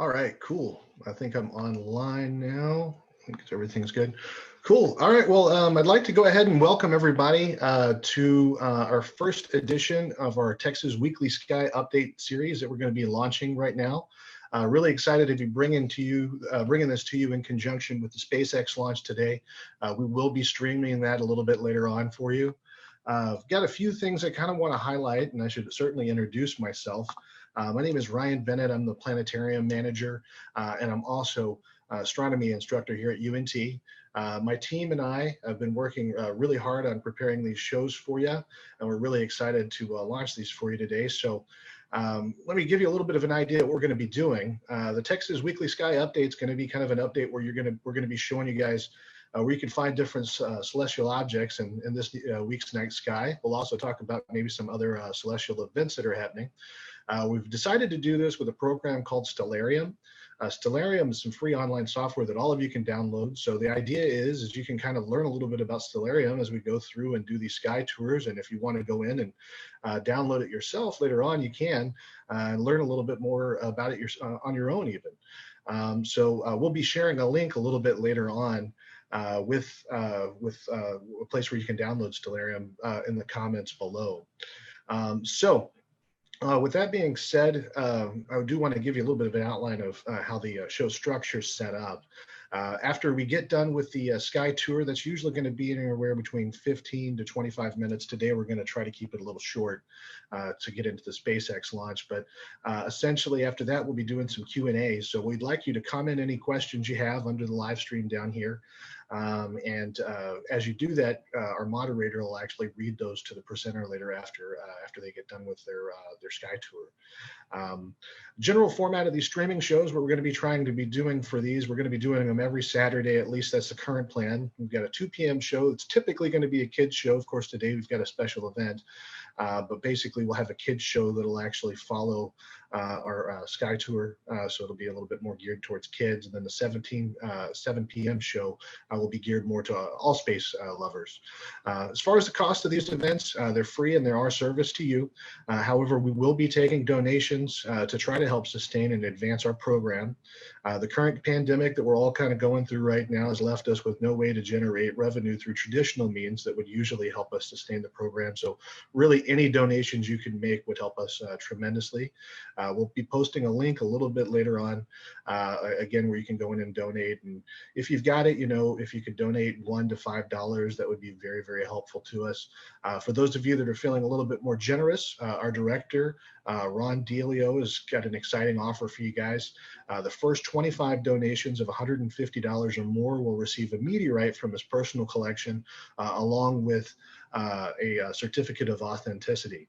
All right, cool. I think I'm online now. I think everything's good. Cool. All right. Well, I'd like to go ahead and welcome everybody to our first edition of our Texas Weekly Sky Update series that we're going to be launching right now. Really excited to be bringing this to you in conjunction with the SpaceX launch today. We will be streaming that a little bit later on for you. I've got a few things I kind of want to highlight, and I should certainly introduce myself. My name is Ryan Bennett. I'm the planetarium manager, and I'm also astronomy instructor here at UNT. My team and I have been working really hard on preparing these shows for you, and we're really excited to launch these for you today. So let me give you a little bit of an idea of what we're going to be doing. The Texas Weekly Sky Update is going to be kind of an update where we're going to be showing you guys where you can find different celestial objects in this week's night sky. We'll also talk about maybe some other celestial events that are happening. We've decided to do this with a program called Stellarium. Stellarium is some free online software that all of you can download. So the idea is you can kind of learn a little bit about Stellarium as we go through and do these sky tours. And if you want to go in and download it yourself later on, you can and learn a little bit more about it on your own even. So we'll be sharing a link a little bit later on with a place where you can download Stellarium in the comments below. With that being said, I do want to give you a little bit of an outline of how the show structure is set up. After we get done with the sky tour, that's usually going to be anywhere between 15 to 25 minutes. Today, we're going to try to keep it a little short to get into the SpaceX launch. But essentially, after that, we'll be doing some Q&A. So we'd like you to comment any questions you have under the live stream down here. As you do that, our moderator will actually read those to the presenter later after they get done with their sky tour. General format of these streaming shows, what we're going to be trying to be doing for these, we're going to be doing them every Saturday, at least that's the current plan. We've got a 2 p.m. show. It's typically going to be a kids show. Of course, today we've got a special event, but basically we'll have a kids show that'll actually follow our sky tour. So it'll be a little bit more geared towards kids. And then the 7 p.m. show will be geared more to all space lovers. As far as the cost of these events, they're free and they're our service to you. However, we will be taking donations to try to help sustain and advance our program. The current pandemic that we're all kind of going through right now has left us with no way to generate revenue through traditional means that would usually help us sustain the program. So really any donations you can make would help us tremendously. We'll be posting a link a little bit later on, again, where you can go in and donate. And if you've got it, if you could donate $1 to $5, that would be very, very helpful to us. For those of you that are feeling a little bit more generous, our director, Ron Delio, has got an exciting offer for you guys. The first 25 donations of $150 or more will receive a meteorite from his personal collection, along with a certificate of authenticity.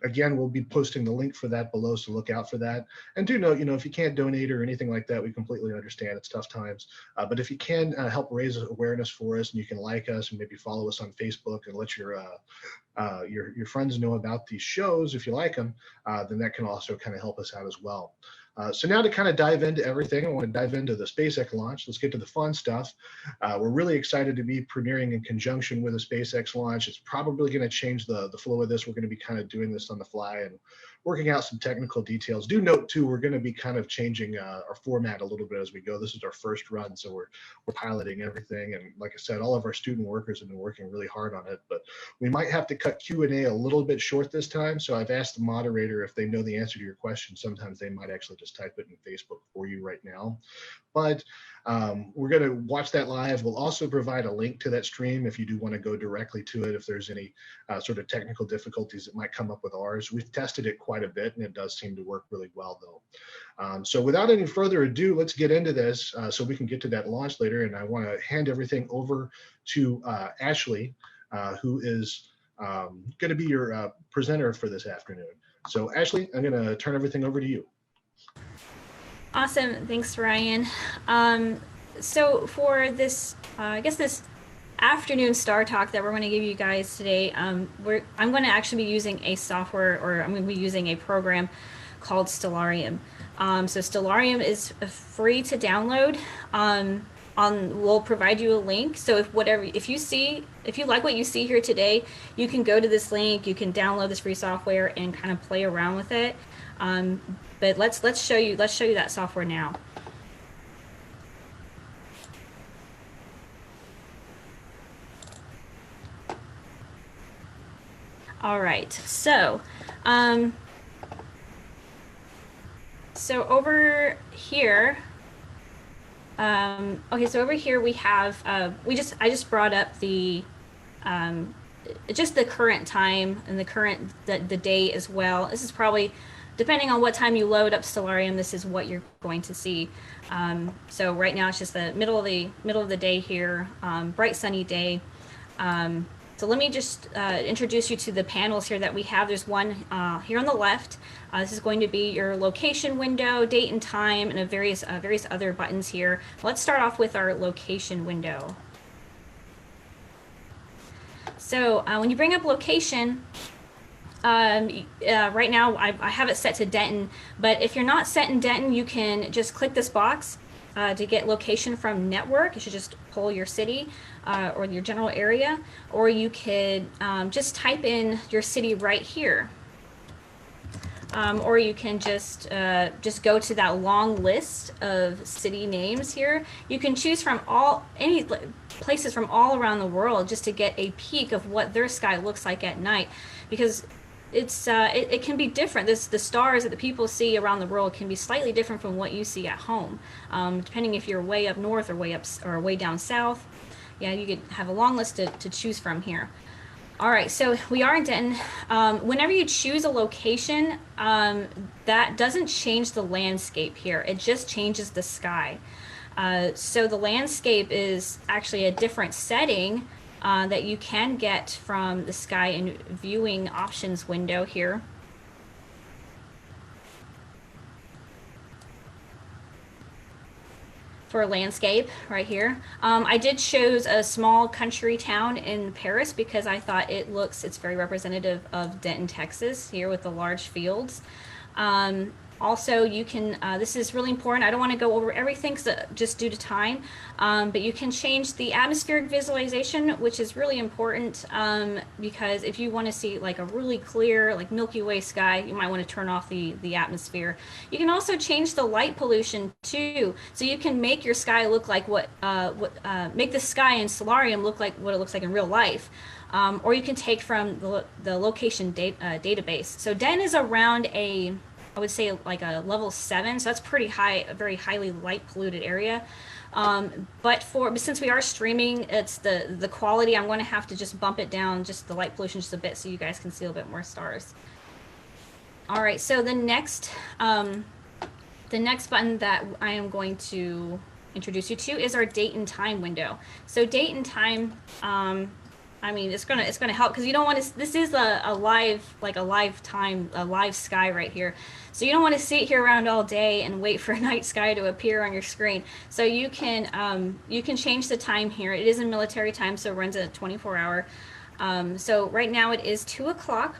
Again, we'll be posting the link for that below, so look out for that. And do note, if you can't donate or anything like that, we completely understand. It's tough times. But if you can help raise awareness for us, and you can like us and maybe follow us on Facebook and let your friends know about these shows if you like them, then that can also kind of help us out as well. So now to kind of dive into everything, I want to dive into the SpaceX launch. Let's get to the fun stuff. We're really excited to be premiering in conjunction with a SpaceX launch. It's probably going to change the flow of this. We're going to be kind of doing this on the fly and working out some technical details. Do note too, we're going to be kind of changing our format a little bit as we go. This is our first run, so we're piloting everything. And like I said, all of our student workers have been working really hard on it, but we might have to cut Q&A a little bit short this time. So I've asked the moderator if they know the answer to your question. Sometimes they might actually just type it in Facebook for you right now. But we're going to watch that live. We'll also provide a link to that stream if you do want to go directly to it, if there's any sort of technical difficulties that might come up with ours. We've tested it quite a bit, and it does seem to work really well, though. So without any further ado, let's get into this so we can get to that launch later. And I want to hand everything over to Ashley, who is going to be your presenter for this afternoon. So Ashley, I'm going to turn everything over to you. Awesome, thanks Ryan. So for this, I guess this afternoon Star Talk that we're going to give you guys today, I'm going to actually be using a software, or I'm going to be using a program called Stellarium. So Stellarium is free to download. we'll provide you a link. So if you like what you see here today, you can go to this link, you can download this free software and kind of play around with it. But let's show you that software now. All right, so over here, okay, so over here we have, I just brought up the, just the current time and the day as well. This is probably, depending on what time you load up Stellarium, this is what you're going to see. So right now it's just the middle of the day here, bright sunny day. So let me just introduce you to the panels here that we have. There's one here on the left. This is going to be your location window, date and time, and various other buttons here. Let's start off with our location window. So when you bring up location, right now I have it set to Denton, but if you're not set in Denton, you can just click this box to get location from network. You should just pull your city or your general area, or you could just type in your city right here. Or you can just go to that long list of city names here. You can choose from any places from all around the world just to get a peek of what their sky looks like at night, because it can be different. The stars that the people see around the world can be slightly different from what you see at home, depending if you're way up north or way down south. Yeah, you could have a long list to choose from here. All right, so we are in Denton. Whenever you choose a location, that doesn't change the landscape here. It just changes the sky. So the landscape is actually a different setting that you can get from the sky and viewing options window here. For landscape right here. I did choose a small country town in Paris because I thought it's very representative of Denton, Texas, here with the large fields. Also, you can, this is really important. I don't want to go over everything just due to time, but you can change the atmospheric visualization, which is really important because if you want to see like a really clear, like Milky Way sky, you might want to turn off the atmosphere. You can also change the light pollution too, so you can make your sky look like make the sky in Stellarium look like what it looks like in real life. Or you can take from the location database. So Denton is around I would say like a level 7, so that's pretty high, a very highly light polluted area. But since we are streaming, it's the quality, I'm going to have to just bump it down, just the light pollution just a bit, so you guys can see a little bit more stars. All right, so the next button that I am going to introduce you to is our date and time window. So date and time, I mean, it's gonna help because you don't want to. This is a live sky right here, so you don't want to sit here around all day and wait for a night sky to appear on your screen. So you can change the time here. It is in military time, so it runs at 24-hour. So right now it is 2 o'clock,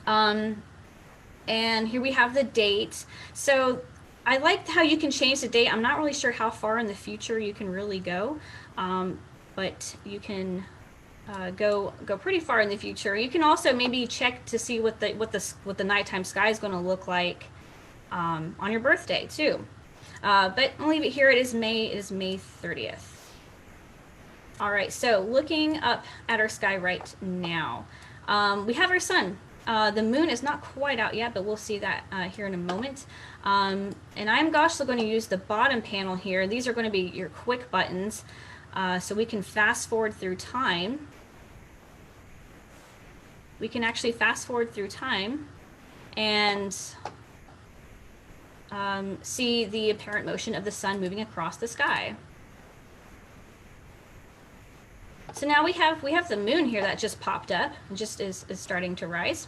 and here we have the date. So I like how you can change the date. I'm not really sure how far in the future you can really go, but you can. Go pretty far in the future. You can also maybe check to see what the nighttime sky is going to look like on your birthday too. But I'll leave it here. It is May 30th. All right. So looking up at our sky right now, we have our sun. The moon is not quite out yet, but we'll see that here in a moment. And I'm actually going to use the bottom panel here. These are going to be your quick buttons. So we can fast forward through time. We can actually fast forward through time and see the apparent motion of the sun moving across the sky. So now we have the moon here that just popped up and just is starting to rise.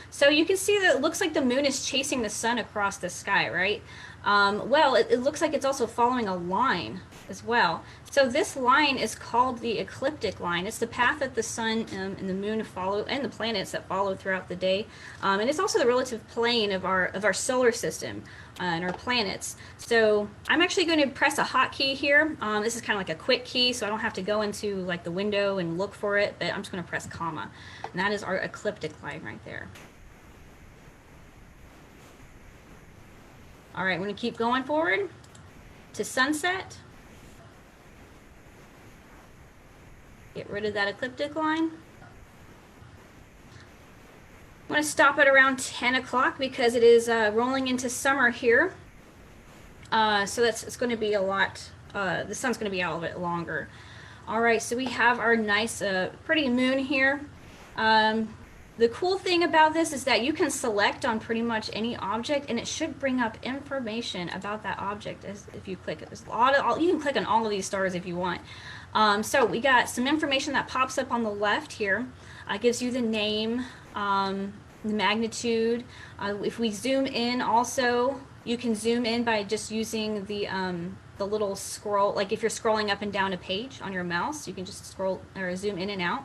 So you can see that it looks like the moon is chasing the sun across the sky, right? Well, it looks like it's also following a line as well. So this line is called the ecliptic line. It's the path that the sun and the moon follow, and the planets that follow throughout the day. And it's also the relative plane of our solar system and our planets. So I'm actually going to press a hotkey here. This is kind of like a quick key, so I don't have to go into like the window and look for it, but I'm just going to press comma. And that is our ecliptic line right there. All right, I'm going to keep going forward to sunset. Get rid of that ecliptic line. I'm going to stop at around 10 o'clock because it is rolling into summer here. So it's going to be a lot, the sun's going to be out a bit longer. All right, so we have our nice, pretty moon here. The cool thing about this is that you can select on pretty much any object, and it should bring up information about that object if you click it. There's you can click on all of these stars if you want. So we got some information that pops up on the left here. Gives you the name, the magnitude. If we zoom in also, you can zoom in by just using the little scroll, like if you're scrolling up and down a page on your mouse, you can just scroll or zoom in and out.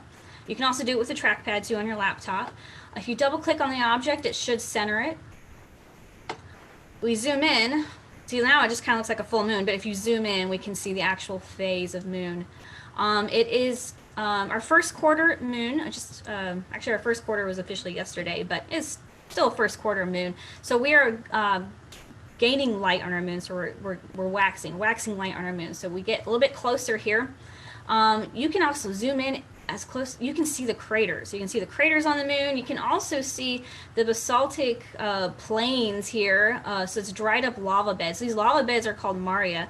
You can also do it with the trackpad too on your laptop. If you double click on the object, it should center it. We zoom in. See, now it just kind of looks like a full moon, but if you zoom in, we can see the actual phase of moon. It is our first quarter moon. Actually, our first quarter was officially yesterday, but it's still a first quarter moon. So we are gaining light on our moon, so we're waxing light on our moon. So we get a little bit closer here. You can also zoom in as close, you can see the craters. You can see the craters on the moon. You can also see the basaltic plains here. So it's dried up lava beds. These lava beds are called maria,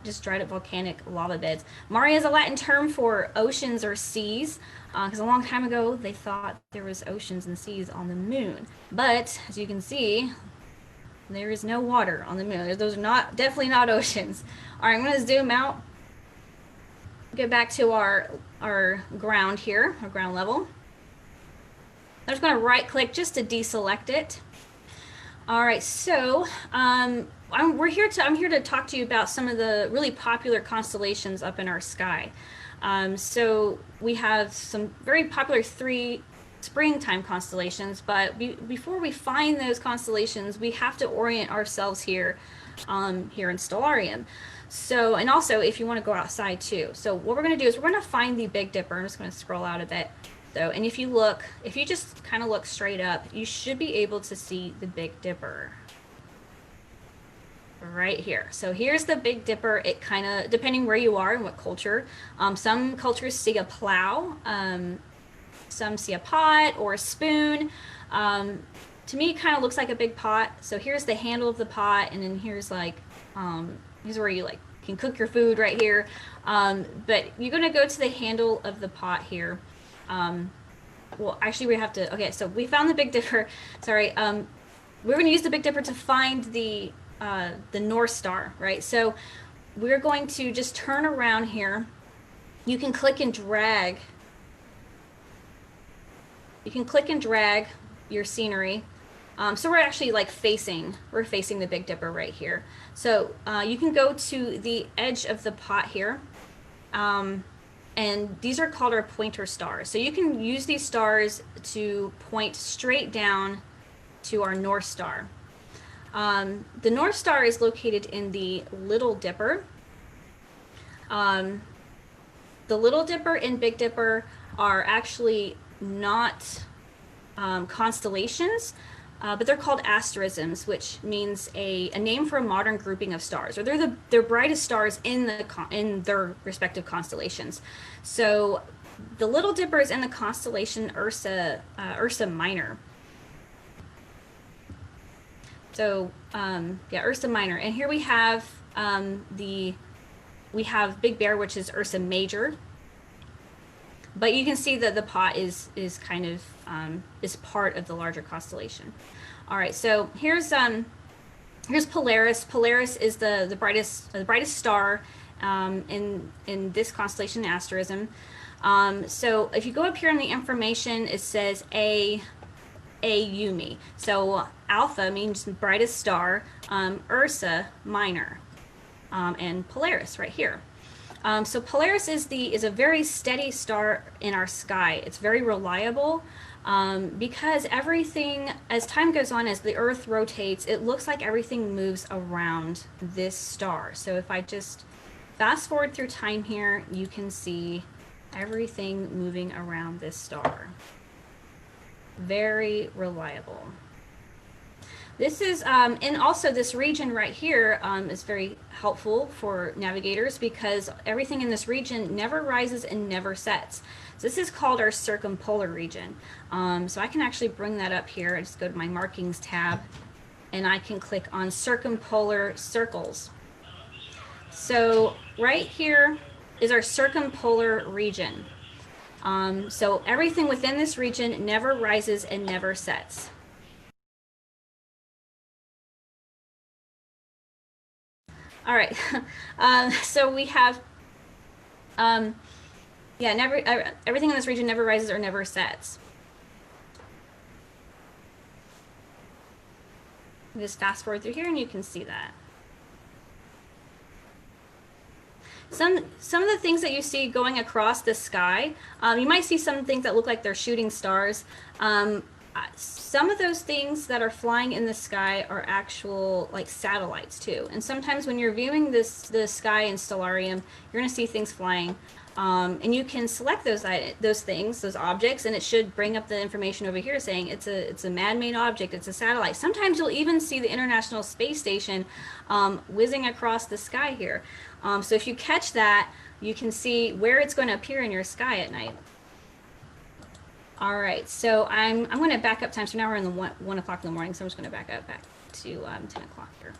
just dried up volcanic lava beds. Maria is a Latin term for oceans or seas, because a long time ago they thought there was oceans and seas on the moon. But as you can see, there is no water on the moon. Those are definitely not oceans. All right, I'm going to zoom out. Get back to our ground here, our ground level. I'm just going to right click just to deselect it. All right, so I'm here to talk to you about some of the really popular constellations up in our sky. So we have some very popular 3 springtime constellations, but before we find those constellations, we have to orient ourselves here in Stellarium. So, and also if you want to go outside too. So what we're going to do is we're going to find the Big Dipper. I'm just going to scroll out a bit though. And if you just kind of look straight up, you should be able to see the Big Dipper right here. So here's the Big Dipper. It kind of, depending where you are and what culture, some cultures see a plow, some see a pot or a spoon. To me, it kind of looks like a big pot. So here's the handle of the pot, and then here's like, here's where you can cook your food right here. But you're gonna go to the handle of the pot here. Well, actually we have to, okay, so we found the Big Dipper. Sorry, we're gonna use the Big Dipper to find the North Star, right? So we're going to just turn around here. You can click and drag. You can click and drag your scenery. So we're actually facing the Big Dipper right here. So you can go to the edge of the pot here. And these are called our pointer stars. So you can use these stars to point straight down to our North Star. The North Star is located in the Little Dipper. The Little Dipper and Big Dipper are actually not constellations, but they're called asterisms, which means a name for a modern grouping of stars, or they're brightest stars in their respective constellations. So the Little Dipper is in the constellation Ursa Minor. So yeah, Ursa Minor, and here we have Big Bear, which is Ursa Major. But you can see that the pot is kind of is part of the larger constellation. All right, so here's Polaris. Polaris is the brightest star in this constellation asterism. So if you go up here in the information, it says A Yumi. So Alpha means brightest star. Ursa Minor. and Polaris right here. So Polaris is a very steady star in our sky. It's very reliable because everything, as time goes on, as the Earth rotates, it looks like everything moves around this star. So if I just fast forward through time here, you can see everything moving around this star. Very reliable. This is, and also this region right here is very helpful for navigators because everything in this region never rises and never sets. So this is called our circumpolar region. So I can actually bring that up here. I just go to my markings tab and I can click on circumpolar circles. So right here is our circumpolar region. So everything within this region never rises and never sets. All right, so we have, yeah, everything in this region never rises or never sets. Just fast forward through here and you can see that. Some of the things that you see going across the sky, you might see some things that look like they're shooting stars. Some of those things that are flying in the sky are actual like satellites too. And sometimes when you're viewing the sky in Stellarium, you're going to see things flying. And you can select those things, those objects, and it should bring up the information over here saying it's a man-made object, it's a satellite. Sometimes you'll even see the International Space Station whizzing across the sky here. So if you catch that, you can see where it's going to appear in your sky at night. All right, so I'm going to back up time. So now we're in the 1 o'clock in the morning, so I'm just going to back to 10 o'clock here.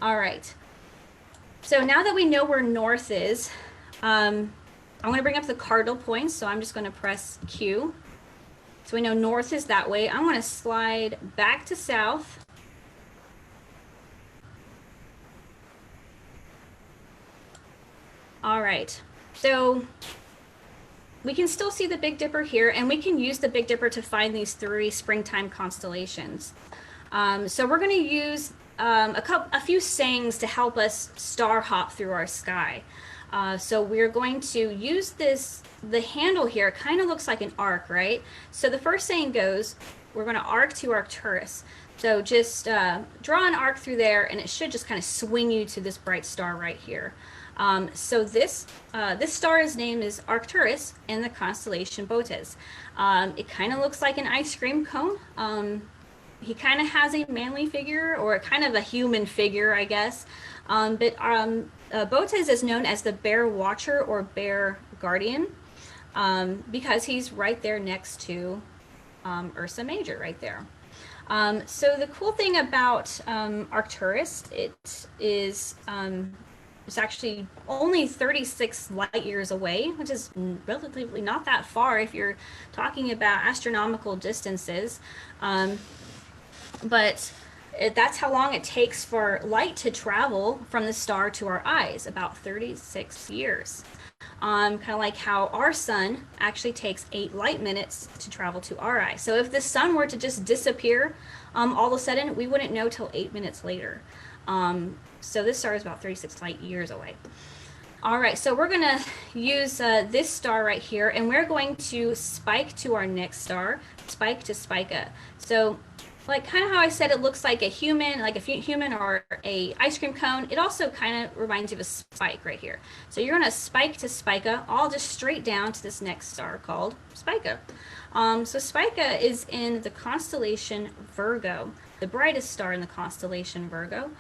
All right. So now that we know where north is, I'm going to bring up the cardinal points. So I'm just going to press Q. So we know north is that way. I'm going to slide back to south. All right. So we can still see the Big Dipper here, and we can use the Big Dipper to find these 3 springtime constellations. So we're going to use a few sayings to help us star hop through our sky. So we're going to use the handle here kind of looks like an arc, right? So the first saying goes, we're going to arc to Arcturus. So just draw an arc through there, and it should just kind of swing you to this bright star right here. So this star's name is Arcturus in the constellation Bootes. It kind of looks like an ice cream cone. He kind of has a manly figure, or kind of a human figure, I guess. But Bootes is known as the Bear Watcher or Bear Guardian because he's right there next to Ursa Major, right there. So the cool thing about Arcturus, it is it's actually only 36 light years away, which is relatively not that far if you're talking about astronomical distances. But that's how long it takes for light to travel from the star to our eyes, about 36 years. Kind of like how our sun actually takes 8 light minutes to travel to our eye. So if the sun were to just disappear all of a sudden, we wouldn't know till 8 minutes later. So this star is about 36 light years away. All right, so we're going to use this star right here, and we're going to spike to our next star, spike to Spica. So like kind of how I said it looks like a human, or a ice cream cone, it also kind of reminds you of a spike right here. So you're going to spike to Spica, all just straight down to this next star called Spica. So Spica is in the constellation Virgo, the brightest star in the constellation Virgo.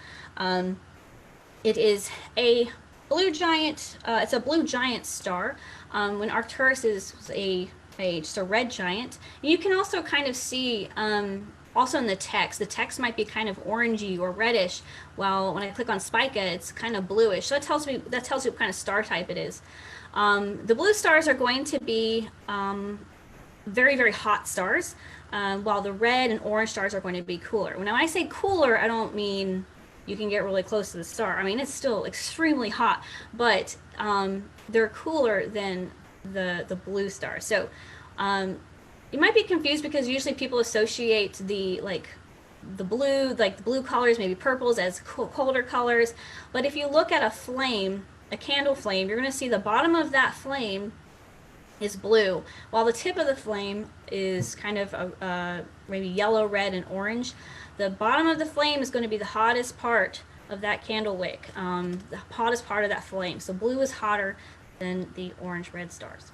It is a blue giant. It's a blue giant star. When Arcturus is just a red giant. You can also kind of see also in the text might be kind of orangey or reddish. While when I click on Spica, it's kind of bluish. So that tells you what kind of star type it is. The blue stars are going to be very, very hot stars, while the red and orange stars are going to be cooler. When I say cooler, I don't mean you can get really close to the star. I mean, it's still extremely hot, but they're cooler than the blue star. So you might be confused because usually people associate the the blue, like the blue colors, maybe purples as colder colors. But if you look at a flame, a candle flame, you're going to see the bottom of that flame is blue, while the tip of the flame is kind of maybe yellow, red, and orange. The bottom of the flame is going to be the hottest part of that candle wick, the hottest part of that flame. So blue is hotter than the orange red stars.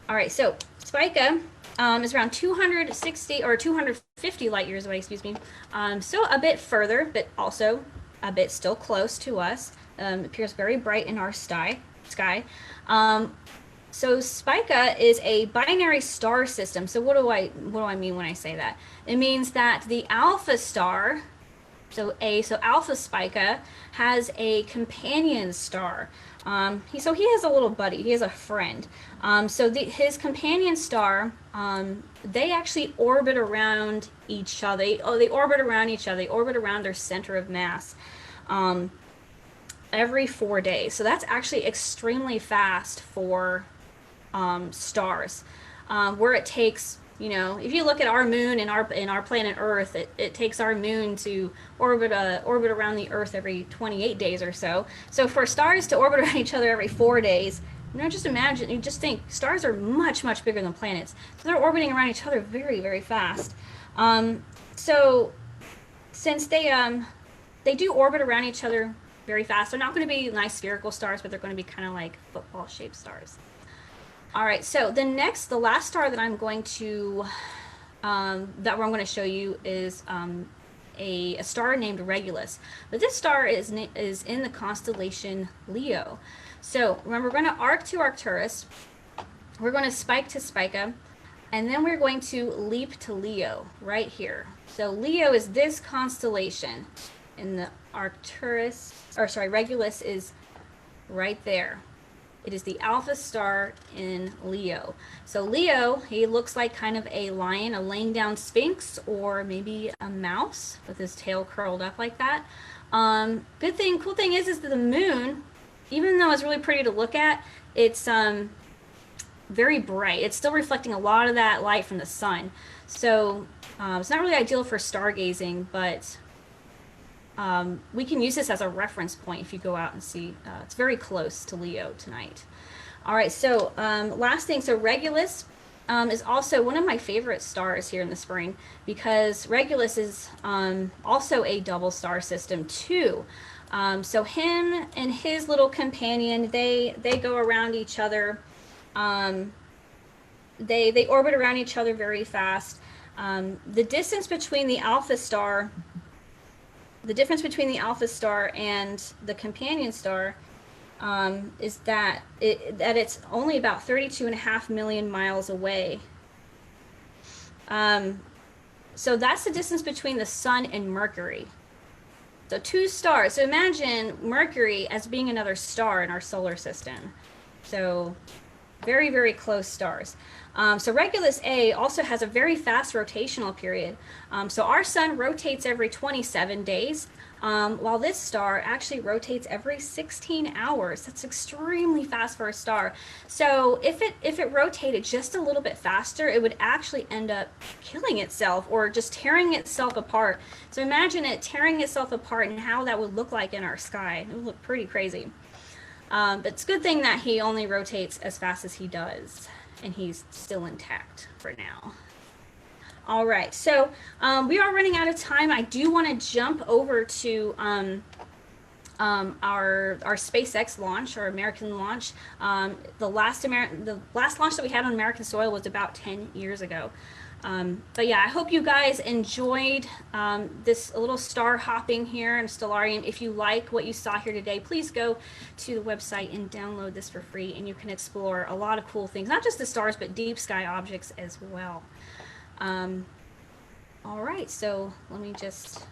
All right, so Spica is around 260 or 250 light years away, excuse me. So a bit further, but also a bit still close to us. Appears very bright in our sky. So Spica is a binary star system. So what do I mean when I say that? It means that the alpha star, so Alpha Spica, has a companion star. He has a little buddy. He has a friend. His companion star, they actually orbit around each other. They orbit around each other. They orbit around their center of mass every 4 days. So that's actually extremely fast for stars, where it takes, if you look at our moon and our planet Earth, it takes our moon to orbit around the Earth every 28 days or so. So for stars to orbit around each other every 4 days, you just think stars are much, much bigger than planets. So they're orbiting around each other very, very fast. So since they do orbit around each other very fast, they're not going to be nice spherical stars, but they're going to be kind of like football-shaped stars. All right, so the last star that I'm going to show you is a star named Regulus. But this star is in the constellation Leo. So remember, we're going to arc to Arcturus, we're going to spike to Spica, and then we're going to leap to Leo right here. So Leo is this constellation, and the Regulus is right there. It is the alpha star in Leo. So Leo, he looks like kind of a lion, a laying down sphinx, or maybe a mouse with his tail curled up like that. Cool thing is that the moon, even though it's really pretty to look at, it's very bright. It's still reflecting a lot of that light from the sun. So it's not really ideal for stargazing, but we can use this as a reference point if you go out and see. It's very close to Leo tonight. All right, so last thing, so Regulus is also one of my favorite stars here in the spring, because Regulus is also a double star system too. So him and his little companion, they go around each other. They orbit around each other very fast. The distance between the alpha star and the companion star is that it's only about 32.5 million miles away. So that's the distance between the sun and Mercury. So two stars. So imagine Mercury as being another star in our solar system. So very, very close stars. So Regulus A also has a very fast rotational period. So our sun rotates every 27 days, while this star actually rotates every 16 hours. That's extremely fast for a star. So if it rotated just a little bit faster, it would actually end up killing itself or just tearing itself apart. So imagine it tearing itself apart and how that would look like in our sky. It would look pretty crazy. But it's a good thing that he only rotates as fast as he does, and he's still intact for now. All right, so we are running out of time. I do want to jump over to our SpaceX launch, our American launch. The last launch that we had on American soil was about 10 years ago. But yeah, I hope you guys enjoyed this little star hopping here in Stellarium. If you like what you saw here today, please go to the website and download this for free, and you can explore a lot of cool things, not just the stars, but deep sky objects as well. All right, so let me just